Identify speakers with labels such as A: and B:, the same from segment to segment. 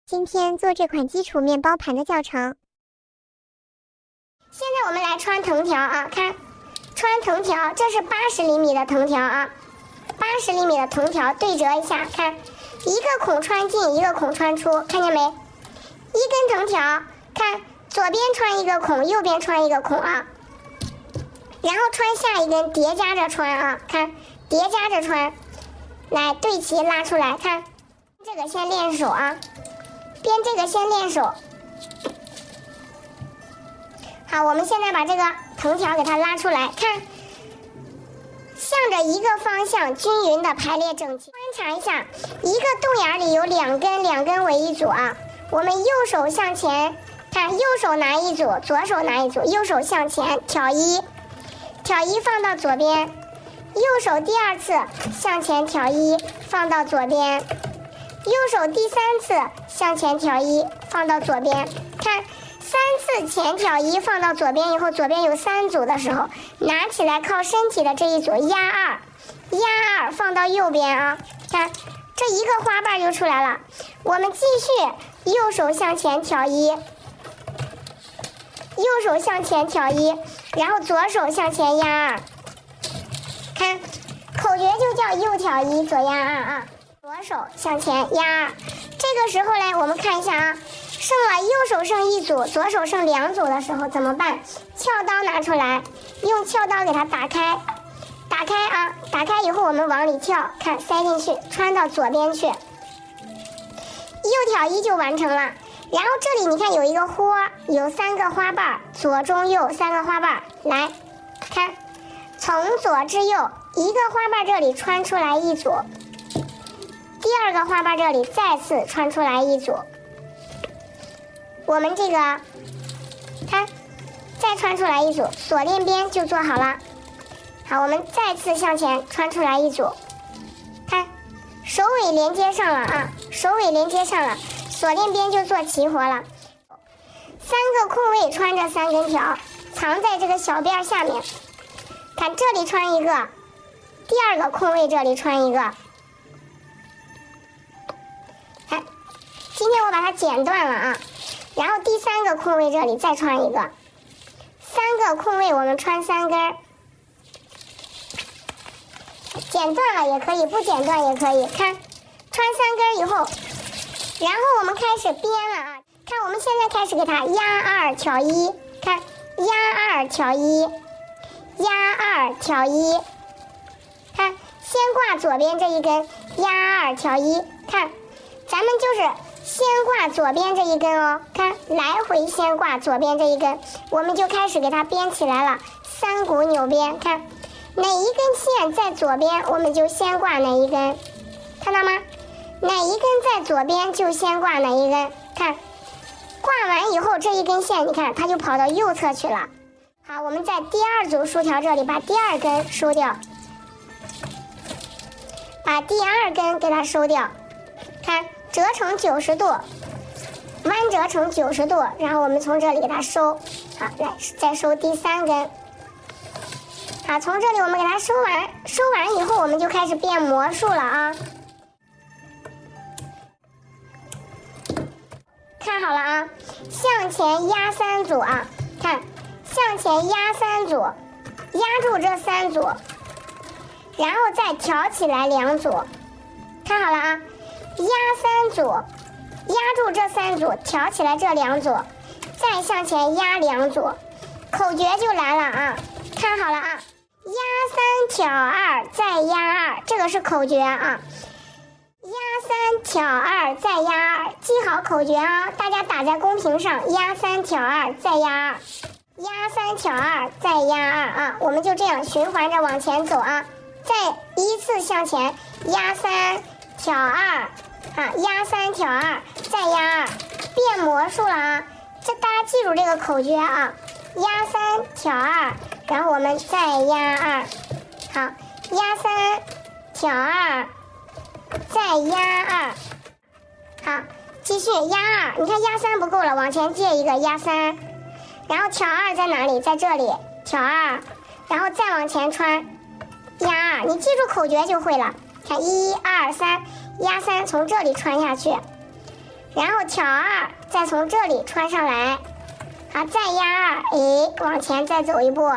A: 今天做这款基础面包盘的教程。
B: 现在我们来穿藤条啊，看，穿藤条，这是80厘米的藤条啊，80厘米的藤条对折一下，看，一个孔穿进，一个孔穿出，看见没？一根藤条，看，左边穿一个孔，右边穿一个孔啊，然后穿下一根，叠加着穿啊，看，叠加着穿，来对齐拉出来，看，这个先练手啊。编这个先练手，好，我们现在把这个藤条给它拉出来，看，向着一个方向均匀的排列整齐。观察一下，一个洞眼里有两根为一组啊。我们右手向前，看，右手拿一组，左手拿一组，右手向前挑一放到左边，右手第二次向前挑一放到左边。右手第3次向前挑一放到左边，看3次前挑一放到左边以后，左边有3组的时候，拿起来靠身体的这一组压2放到右边啊，看这一个花瓣就出来了。我们继续右手向前挑一，右手向前挑一，然后左手向前压2，看口诀就叫右挑一左压2啊。左手向前压2，这个时候呢，我们看一下啊，剩了右手剩1组，左手剩2组的时候怎么办？撬刀拿出来，用撬刀给它打开啊，打开以后我们往里撬，看塞进去，穿到左边去，右挑一就完成了。然后这里你看有一个豁，有3个花瓣，左中右3个花瓣，来看，从左至右一个花瓣这里穿出来1组。第2个花瓣这里再次穿出来1组，我们这个看，再穿出来1组，锁链边就做好了。好，我们再次向前穿出来1组，看首尾连接上了啊，首尾连接上了，锁链边就做齐活了。3个空位穿着3根条，藏在这个小辫下面，看这里穿一个，第2个空位这里穿一个。今天我把它剪断了啊，然后第3个空位这里再穿一个，3个空位我们穿3根，剪断了也可以，不剪断也可以，看穿3根以后，然后我们开始编了啊，看我们现在开始给它压2挑1，看压2挑1，压2挑1，看先挂左边这一根，压2挑1，看咱们就是先挂左边这一根哦，看来回先挂左边这一根，我们就开始给它编起来了。3股扭编，看哪一根线在左边，我们就先挂哪一根，看到吗？哪一根在左边就先挂哪一根，看挂完以后这一根线，你看它就跑到右侧去了。好，我们在第2组竖条这里把第2根收掉，把第2根给它收掉，看折成90度，弯折成90度，然后我们从这里给它收，好，来再收第3根，好，从这里我们给它收完以后，我们就开始变魔术了啊！看好了啊，向前压3组啊，看向前压3组，压住这3组，然后再挑起来2组，看好了啊。压3组，压住这3组，挑起来这2组，再向前压2组，口诀就来了啊！看好了啊，压3挑2再压2，这个是口诀啊！压3挑2再压2，记好口诀啊！大家打在公屏上，压3挑2再压2，压3挑2再压2啊！我们就这样循环着往前走啊！再依次向前，压3挑2。啊，压3挑2再压2，变魔术了啊！这大家记住这个口诀啊，压3挑2，然后我们再压2，好，压3挑2再压2，好，继续压2，你看压3不够了，往前借一个压3，然后挑2在哪里？在这里，挑2，然后再往前穿，压2，你记住口诀就会了。看1、2、3，压3从这里穿下去，然后挑2，再从这里穿上来，好，再压2，哎，往前再走一步，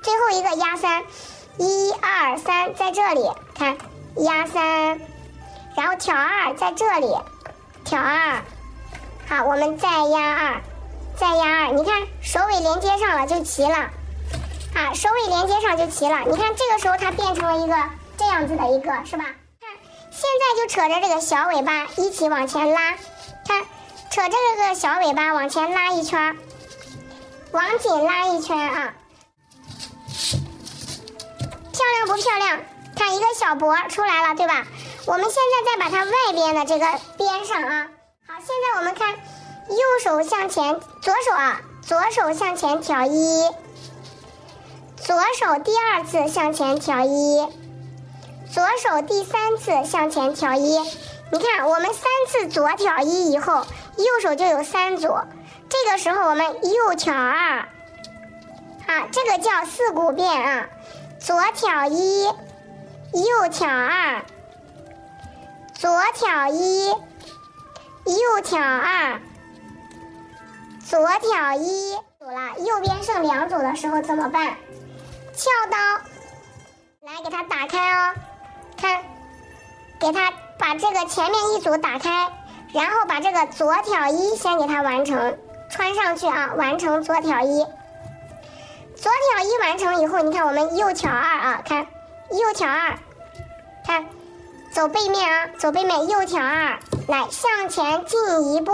B: 最后一个压3，1、2、3，在这里看压3，然后挑2，在这里挑2，好，我们再压2，再压2，你看首尾连接上了就齐了，啊，首尾连接上就齐了，你看这个时候它变成了一个这样子的一个，是吧？看，现在就扯着这个小尾巴一起往前拉，看，扯着这个小尾巴往前拉一圈，往紧拉一圈啊，漂亮不漂亮？看一个小脖出来了，对吧？我们现在再把它外边的这个边上啊，好，现在我们看，右手向前，左手向前挑1，左手第2次向前挑1，左手第3次向前挑1。你看，我们3次左挑1以后，右手就有3组。这个时候我们右挑2，啊，这个叫4股变啊。左挑1，右挑2，左挑1，右挑2，左挑1。组了，右边剩2组的时候怎么办？撬刀，来给它打开哦，看，给它把这个前面一组打开，然后把这个左挑1先给它完成，穿上去啊，完成左挑1。左挑1完成以后，你看我们右挑2啊，看右挑2，看走背面啊，走背面，右挑2，来向前进一步，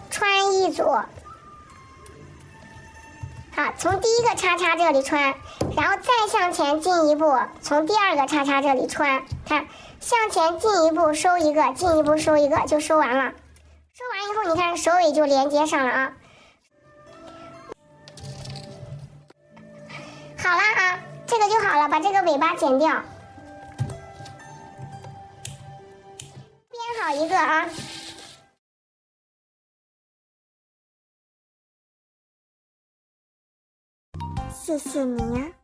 B: 穿一组。好，从第一个叉叉这里穿，然后再向前进一步，从第2个叉叉这里穿，看向前进一步收一个，进一步收一个，就收完了。收完以后，你看首尾就连接上了啊。好了啊，这个就好了，把这个尾巴剪掉，编好一个啊。
A: 谢谢你呀。